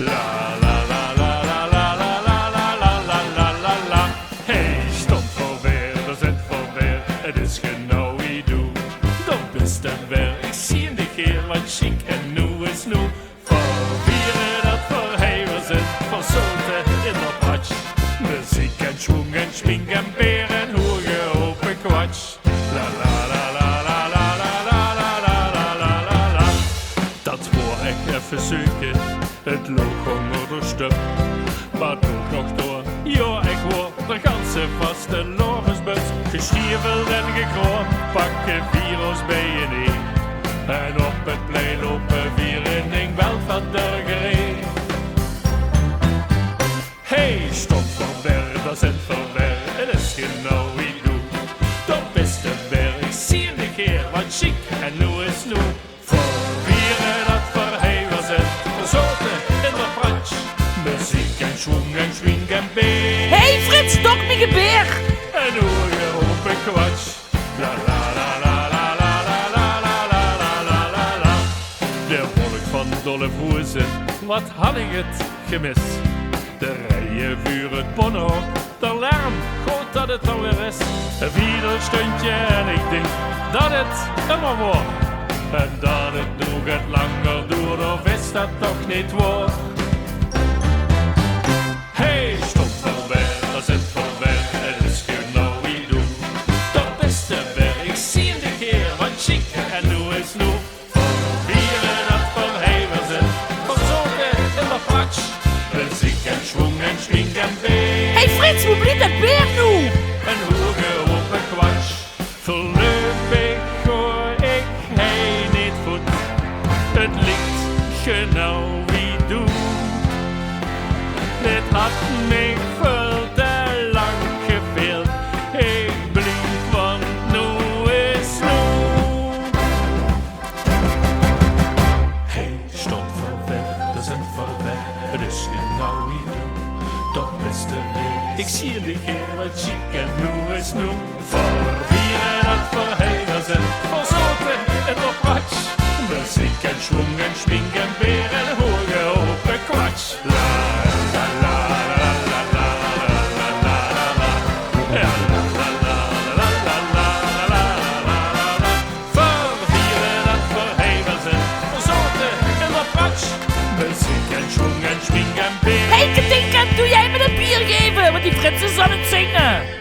La la la la la la la la la la la la la la. Hey, stop voor weer, dat is het voor weer. Het is genau wie du. Dat bist het weer. Ik zie in de keer wat chic en nieuw is nieuw. Voor vieren dat voor heven zijn. Voor zoten in de patch. Muziek en schwung en schmink en beren. Hoe je open kwatsch. La la la la la la la la la la la la la. Dat hoor ik even zoeken. Het loopt onder de stuk. Maar ook nog door. Ja, ik hoor de ganse vaste Lorentsbus. Geschreven en gekroord. Pakken virus bij je neer. En op het plein lopen vier in een welvaartburgerij. Hey, stop voor ver, dat is het voor ver. Het is genau wie du. Dat is de ver. Ik zie in de keer wat chic en nu is nu. Voor vieren dat voor heven zit. Verzoten in de patch. Muziek en schwung en schwing en beer. Hey Frits, toch mijn gebeer! En hoe je open kwatsch. La la la la la la la la la la la la la la. De volk van dolle voezen, wat had ik het gemist. De rijen vuur het bonhok, de lärm, goed dat het alweer is. Een vierdelstuntje en ik denk dat het immer wordt. En dat het nog het langer duurt, of is dat toch niet waar? Hey, stop voorbij, dat is het voorbij, het is genau wie du. Dat is de weg, ik zie in de keer wat chic en nu is nu. Voor vieren dat voor heven zit, verzogen in de patch. Muziek en schwung en schwing en beer. Hey Frits, hoe blijft dat beer nu? En hoe je op een kwatsch. Voorlopig hoor ik hij niet goed. Het ligt genau wie du. Dit had mij veel te lang gefehlt. Ik blieb, want nu is nu. Hey, stop voor weg, dat is een voorbij. Het is genau wie du. Dat is de weg. Ik zie in de keer wat chic en nu is nu. Voor vieren dat voor heven zijn. Voor zoten en op patch. Muziek en schwung en schmink en beer en hoe je open kwatsch. La la la la la la la la la la la. Ja, la la la la la la la la la la. Voor vieren dat voor heven zijn. Voor zoten en op patch. Muziek en schwung en schmink en beer. Hey Katinka, doe jij me een bier geven, want die Frits is aan het zingen.